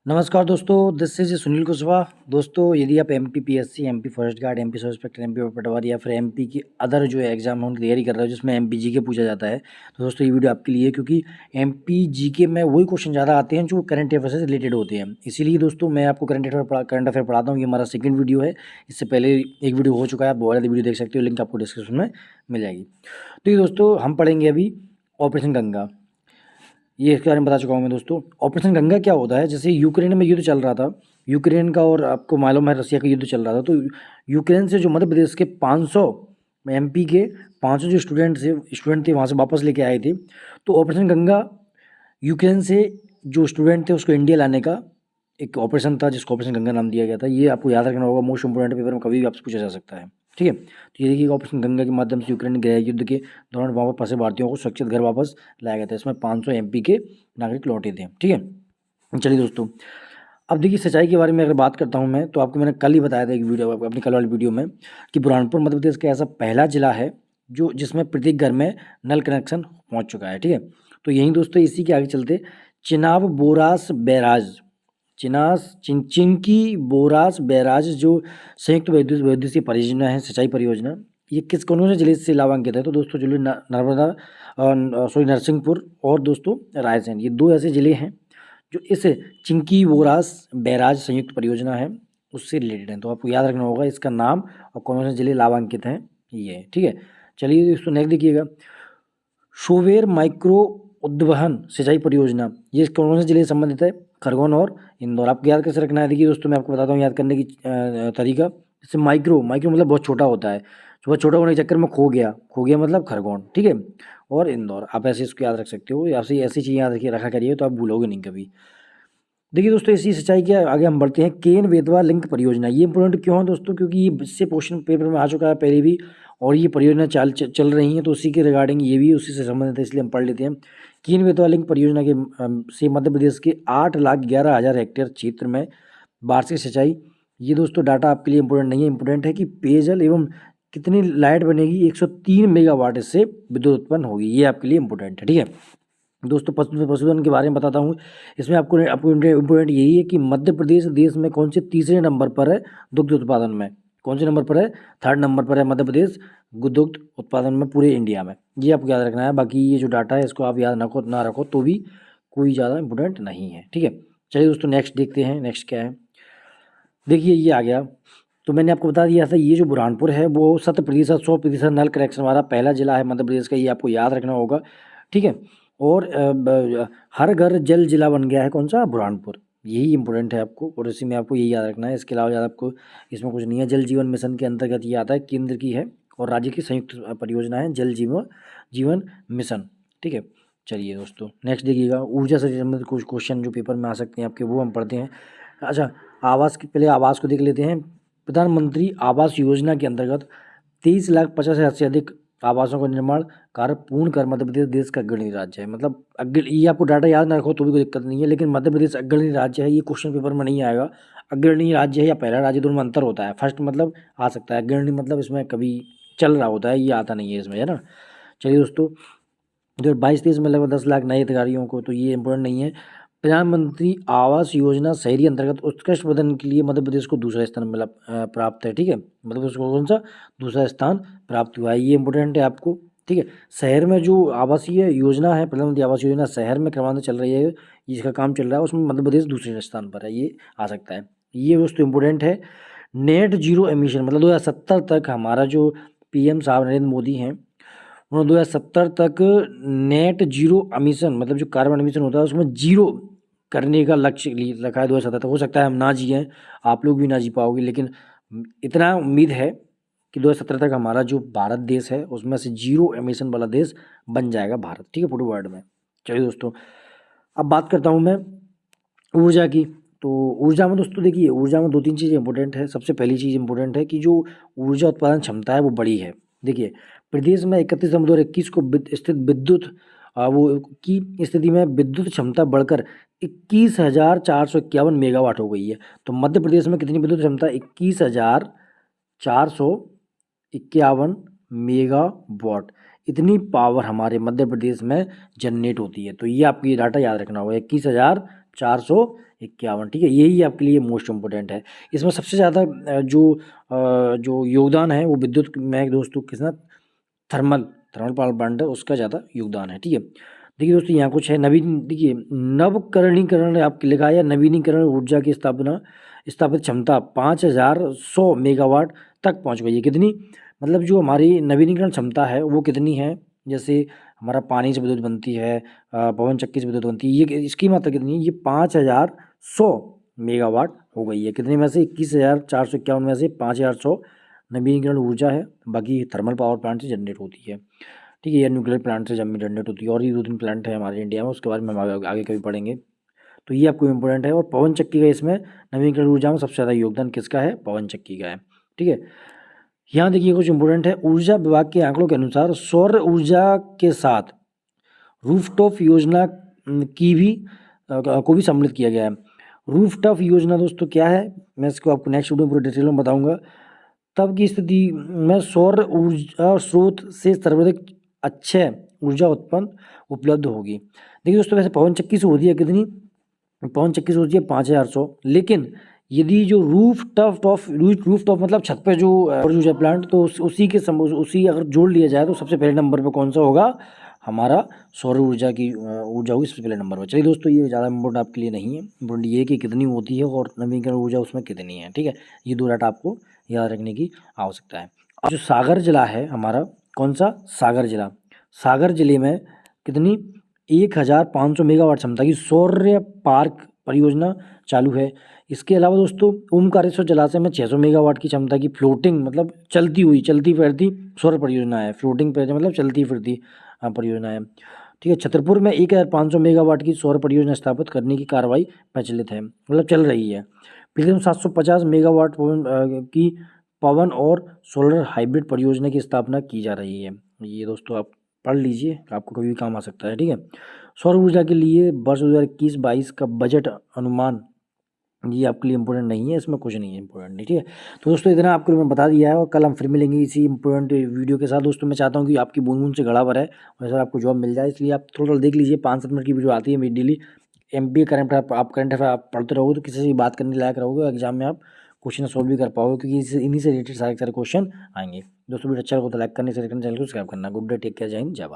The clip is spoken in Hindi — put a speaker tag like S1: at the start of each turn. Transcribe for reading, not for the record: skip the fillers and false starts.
S1: नमस्कार दोस्तों, दिस इज़ सुनील कुशवाहा। दोस्तों, यदि आप MPPSC, MP forest guard, MP sub inspector, MP Patwari या फिर एमपी की अदर जो है एग्जाम होने की तैयारी कर रहे हो जिसमें एमपी जीके पूछा जाता है, तो दोस्तों ये वीडियो आपके लिए है क्योंकि एमपी जीके में वही क्वेश्चन ज़्यादा आते हैं जो करंट अफेयर से रिलेटेड होते हैं। इसीलिए दोस्तों मैं आपको करंट अफेयर पढ़ाता हूँ। ये हमारा सेकंड वीडियो है। इससे पहले एक वीडियो हो चुका है, आप वो वाला वीडियो देख सकते हो, लिंक आपको डिस्क्रिप्शन में मिल जाएगी। तो ये दोस्तों हम पढ़ेंगे अभी ऑपरेशन गंगा। ये इसके बारे में बता चुका हूँ मैं दोस्तों। ऑपरेशन गंगा क्या होता है, जैसे यूक्रेन में युद्ध चल रहा था, यूक्रेन का, और आपको मालूम है रसिया का युद्ध चल रहा था, तो यूक्रेन से जो मध्य प्रदेश के 500 एमपी के 500 जो स्टूडेंट थे वहाँ से वापस लेके आए थे। तो ऑपरेशन गंगा यूक्रेन से जो स्टूडेंट थे उसको इंडिया लाने का एक ऑपरेशन था जिसको ऑपरेशन गंगा नाम दिया गया था। ये आपको याद रखना होगा, मोस्ट इंपोर्टेंट पेपर में कभी भी आपसे पूछा जा सकता है। ठीक है, तो ये देखिए ऑपरेशन गंगा के माध्यम से यूक्रेन गृह युद्ध के दौरान वहाँ पर फंसे भारतीयों को सुरक्षित घर वापस लाया गया था। इसमें 500 एमपी के नागरिक लौटे थे। ठीक है, चलिए दोस्तों, अब देखिए सच्चाई के बारे में अगर बात करता हूँ मैं, तो आपको मैंने कल ही बताया था एक वीडियो, अपनी कल वाली वीडियो में, कि बुरहानपुर मध्य प्रदेश का ऐसा पहला जिला है जो जिसमें प्रत्येक घर में नल कनेक्शन पहुँच चुका है। ठीक है, तो यही दोस्तों इसी के आगे चलते चिनाब बोरास बैराज, चिंकी बोरास बैराज जो संयुक्त विद्युतीय परियोजना है, सिंचाई परियोजना, ये कौन से जिले से लाभान्वित है? तो दोस्तों जिले नर्मदा, नरसिंहपुर और दोस्तों रायसेन, ये दो ऐसे जिले हैं जो इस चिंकी बोरास बैराज संयुक्त परियोजना है उससे रिलेटेड हैं। तो आपको याद रखना होगा इसका नाम और कौन से जिले लाभान्वित हैं ये। ठीक है, चलिए दोस्तों नेक्स्ट देखिएगा, शोवेर माइक्रो उद्वहन सिंचाई परियोजना, ये कौन से जिले से संबंधित है? खरगोन और इंदौर। आपको याद कैसे रखना है? देखिए दोस्तों मैं आपको बताता हूँ याद करने की तरीका। जैसे माइक्रो माइक्रो मतलब बहुत छोटा होता है, तो बहुत छोटा होने के चक्कर में खो गया मतलब खरगोन। ठीक है, और इंदौर, आप ऐसे इसको याद रख सकते हो, ऐसी ऐसी चीज़ें याद रखिए, रखा करिए तो आप भूलोगे नहीं कभी। देखिए दोस्तों इसी सिंचाई के आगे हम बढ़ते हैं, केन बेतवा लिंक परियोजना। ये इंपॉर्टेंट क्यों है दोस्तों? क्योंकि ये इससे क्वेश्चन पेपर में आ चुका है पहले भी, और ये परियोजना चल रही है, तो उसी के रिगार्डिंग ये भी उसी से संबंधित है, इसलिए हम पढ़ लेते हैं। केन बेतवा लिंक परियोजना के से मध्य प्रदेश के 8,11,000 हेक्टेयर क्षेत्र में वार्षिक सिंचाई। ये दोस्तों डाटा आपके लिए इंपॉर्टेंट नहीं है, इंपॉर्टेंट है कि पेयजल एवं कितनी लाइट बनेगी, 103 मेगावाट इससे विद्युत उत्पन्न होगी, ये आपके लिए इंपॉर्टेंट है। ठीक है दोस्तों, पशुधन के बारे में बताता हूँ। इसमें आपको आपको इम्पोर्टेंट यही है कि मध्य प्रदेश देश में कौन से तीसरे नंबर पर है दुग्ध उत्पादन में, कौन से नंबर पर है? थर्ड नंबर पर है मध्य प्रदेश दुग्ध उत्पादन में पूरे इंडिया में। ये आपको याद रखना है। बाकी ये जो डाटा है इसको आप याद ना रखो तो भी कोई ज़्यादा इंपॉर्टेंट नहीं है। ठीक है, चलिए दोस्तों नेक्स्ट देखते हैं, नेक्स्ट क्या है। देखिए ये आ गया, तो मैंने आपको बता दिया था ये जो बुरहानपुर है वो 100% नल कनेक्शन वाला पहला जिला है मध्य प्रदेश का, ये आपको याद रखना होगा। ठीक है, और हर घर जल जिला बन गया है कौन सा? बुरहानपुर। यही इंपॉर्टेंट है आपको, और इसी में आपको यही याद रखना है, इसके अलावा ज़्यादा आपको इसमें कुछ नहीं है। जल जीवन मिशन के अंतर्गत ये आता है, केंद्र की है और राज्य की संयुक्त परियोजना है जल जीवन मिशन। ठीक है, चलिए दोस्तों नेक्स्ट देखिएगा, ऊर्जा से संबंधित कुछ क्वेश्चन जो पेपर में आ सकते हैं आपके, वो हम पढ़ते हैं। अच्छा, आवास के पहले आवास को देख लेते हैं। प्रधानमंत्री आवास योजना के अंतर्गत 23,50,000 से अधिक आवासों का निर्माण कार्य पूर्ण कर मध्य प्रदेश देश का अग्रणी राज्य है। मतलब ये आपको डाटा याद ना रखो तो भी कोई दिक्कत नहीं है, लेकिन मध्य प्रदेश अग्रणी राज्य है, ये क्वेश्चन पेपर में नहीं आएगा। अग्रणी राज्य है या पहला राज्य, दोनों में अंतर होता है। फर्स्ट मतलब आ सकता है, अग्रणी मतलब इसमें कभी चल रहा होता है, ये आता नहीं है इसमें, है ना। चलिए दोस्तों, 2022-23 में लगभग 10 लाख नए हितग्राहियों को, तो ये इंपॉर्टेंट नहीं है। प्रधानमंत्री आवास योजना शहरी अंतर्गत उत्कृष्ट प्रदर्शन के लिए मध्य प्रदेश को दूसरा स्थान मिला, प्राप्त है। ठीक है, मध्य प्रदेश को कौन सा दूसरा स्थान प्राप्त हुआ है, ये इंपॉर्टेंट है आपको। ठीक है, शहर में जो आवासीय योजना है, प्रधानमंत्री आवास योजना शहर में क्रमांक चल रही है, जिसका काम चल रहा है, उसमें मध्य प्रदेश दूसरे स्थान पर है, ये आ सकता है। ये दोस्तों इंपॉर्टेंट है। नेट जीरो एमिशन मतलब 2070 तक हमारा जो पीएम साहब नरेंद्र मोदी हैं, उन्होंने 2070 तक नेट जीरो एमिशन मतलब जो कार्बन एमिशन होता है उसमें जीरो करने का लक्ष्य रखा है 2070 तक। हो सकता है हम ना जिए, आप लोग भी ना जी पाओगे, लेकिन इतना उम्मीद है कि 2070 तक हमारा जो भारत देश है उसमें से जीरो एमिशन वाला देश बन जाएगा भारत। ठीक है, पूरे वर्ल्ड में। चलिए दोस्तों, अब बात करता हूँ मैं ऊर्जा की। तो ऊर्जा में दोस्तों देखिए, ऊर्जा में 2-3 चीज़ें इंपॉर्टेंट है। सबसे पहली चीज़ इंपॉर्टेंट है कि जो ऊर्जा उत्पादन क्षमता है वो बड़ी है। देखिए प्रदेश में 31 को स्थित विद्युत वो की स्थिति में विद्युत क्षमता बढ़कर 21,451 मेगावाट हो गई है। तो मध्य प्रदेश में कितनी विद्युत क्षमता? 21,451 मेगावाट, इतनी पावर हमारे मध्य प्रदेश में जनरेट होती है। तो ये आपकी डाटा याद रखना होगा, 451, ठीक है। यही आपके लिए मोस्ट इम्पोर्टेंट है। इसमें सबसे ज़्यादा जो योगदान है वो विद्युत में दोस्तों किसना, थर्मल पावर प्लांट है, उसका ज़्यादा योगदान है, ठीक है। देखिए दोस्तों यहाँ कुछ है देखिए नवकरणीकरण आपके लिखा है, या नवीनीकरण ऊर्जा की स्थापित क्षमता 5100 मेगावाट तक पहुँच गई है। कितनी, मतलब जो हमारी नवीनीकरण क्षमता है वो कितनी है, जैसे हमारा पानी से विद्युत बनती है, पवन चक्की से विद्युत बनती है, ये इसकी मात्रा कितनी है, ये 5100 मेगावाट हो गई है। कितने में से, 21,451 में से 5100 नवीनीकरण ऊर्जा है, बाकी थर्मल पावर प्लांट से जनरेट होती है, ठीक है, या न्यूक्लियर प्लांट से जनरेट होती है। और ये 2-3 प्लांट है हमारे इंडिया में, उसके बारे में हम आगे कभी पढ़ेंगे। तो ये आपको इम्पोर्टेंट है। और पवन चक्की का इसमें नवीनीकरण ऊर्जा में सबसे ज़्यादा योगदान किसका है, पवन चक्की का है, ठीक है। यहाँ देखिए कुछ इम्पोर्टेंट है, ऊर्जा विभाग के आंकड़ों के अनुसार सौर ऊर्जा के साथ रूफटॉप योजना को भी सम्मिलित किया गया है। रूफटॉप योजना दोस्तों क्या है, मैं इसको आपको नेक्स्ट वीडियो में पूरे डिटेल में बताऊंगा। तब की स्थिति में सौर ऊर्जा स्रोत से सर्वाधिक अच्छे ऊर्जा उत्पन्न उपलब्ध होगी। देखिए दोस्तों वैसे पवन चक्की से होती है कितनी, पवन चक्की से होती है 5100, लेकिन यदि जो रूफ टॉप मतलब छत पे जो ऊर्जा प्लांट, तो उसी अगर जोड़ लिया जाए तो सबसे पहले नंबर पे कौन सा होगा, हमारा सौर ऊर्जा की ऊर्जा होगी सबसे पहले नंबर पर। चलिए दोस्तों ये ज़्यादा इम्पोर्टेंट आपके लिए नहीं है, इम्पोर्टेंट ये कि कितनी होती है और नवीनीकरण ऊर्जा उसमें कितनी है, ठीक है। ये 2 डाटा आपको याद रखने की आवश्यकता है। और जो सागर जिला है हमारा, कौन सा, सागर जिले में कितनी, 1500 मेगावाट क्षमता की सौर पार्क परियोजना चालू है। इसके अलावा दोस्तों ओमकारेश्वर जलाशय में 600 मेगावाट की क्षमता की फ्लोटिंग मतलब चलती फिरती सौर परियोजना है। फ्लोटिंग पे मतलब चलती फिरती परियोजना है, ठीक है। छतरपुर में 1500 मेगावाट की सौर परियोजना स्थापित करने की कार्रवाई प्रचलित है, मतलब चल रही है। फिर 750 मेगावाट की पवन और सोलर हाइब्रिड परियोजना की स्थापना की जा रही है। ये दोस्तों आप पढ़ लीजिए, आपको कभी भी काम आ सकता है, ठीक है। सौर ऊर्जा के लिए वर्ष 2021-22 का बजट अनुमान, ये आपके लिए इंपॉर्टेंट नहीं है, इसमें कुछ नहीं है इंपॉर्टेंट, नहीं, ठीक है। तो दोस्तों इतना आपको मैं बता दिया है, और कल हम फिर मिलेंगे इसी इंपॉर्टेंट वीडियो के साथ। दोस्तों मैं चाहता हूँ कि आपकी बूंद से गड़ा भर है और सर आपको जॉब मिल जाए, इसलिए आप थोड़ा देख लीजिए। 5-7 मिनट की वीडियो आती है मेरी डेली। MBA करंट आप करंट अफेयर आप पढ़ते रहोगे तो किसी से बात करने लायक रहोगे, एग्जाम में आप क्वेश्चन सोल्व भी कर पाओगे, क्योंकि इन्हीं से रिलेटेड सारे क्वेश्चन आएंगे। दोस्तों वीडियो अच्छा लगा तो लाइक करने से चैनल को सब्सक्राइब करना। गुड डे, टेक केयर, जय हिंद, जय भारत।